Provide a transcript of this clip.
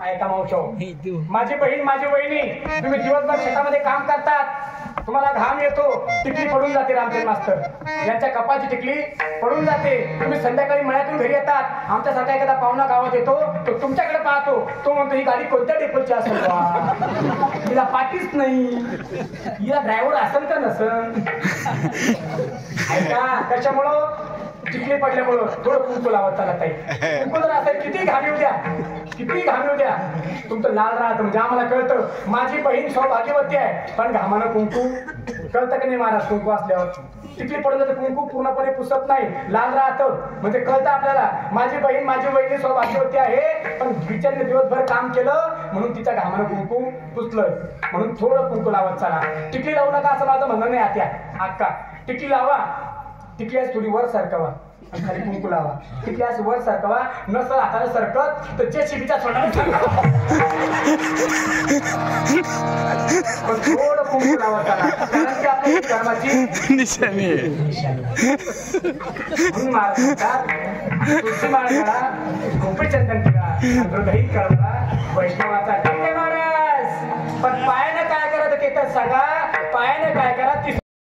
ऐका मावशो, माझी बहीण माझी वहिनी, तुम्ही दिवसभर शेतामध्ये काम करतात, तुम्हाला घाम येतो, टिकली पडून जाते. रामचंद्र मास्तर यांच्या कपाळची टिकली पडून जाते. तुम्ही संध्याकाळी मळ्यातून घरी येतात, आमच्यासारखा एखादा पाहुणा गावात येतो, तो तुमच्याकडे पाहतो, तो म्हणतो ही गाडी कोणत्या डेपोची असेल बा, हिला पाठीच नाही, हिला ड्रायव्हर असेल का नसन. ऐका, कशामुळं? चिखली पडल्यामुळं थोडं कुंकू लावत चालत ताई. कुंकू जर असेल, किती घामी द्या, किती घामी द्या, तुमचं लाल राहतं. म्हणजे आम्हाला कळतं माझी बहीण सौभाग्यवती आहे, पण घामानं कुंकू कळतं का नाही महाराज? कुंकू असल्यावर चिखली पडलं तर कुंकू पूर्णपणे पुसत नाही, लाल राहतं. म्हणजे कळतं आपल्याला माझी बहीण माझी वहिनी सौभाग्यवती आहे, पण बिचारीने दिवसभर काम केलं म्हणून तिच्या घामानं कुंकू पुसलं. म्हणून थोडं कुंकू लावत चला. टिकली लावू नका असं माझं म्हणणं नाही. आत्या अक्का, टिकली लावा, टिकली आज थोडी वर सरकवा, खाली कुंकू लावा. टिकली आज वर सरकवा, नसलं हाताला सरकत तर जेसीबीच्या सोडायला पण थोडं कुंकू लावा त्याला, कारण की आपल्या कर्माची निशाणी आहे. म्हणून महाराज तुळशी माळ करा, गोपीचंदन करा, हृदयी कळवा, वैष्णवाचा महाराज. पण पायानं काय करा ते तर सांगा, पायानं काय करा ती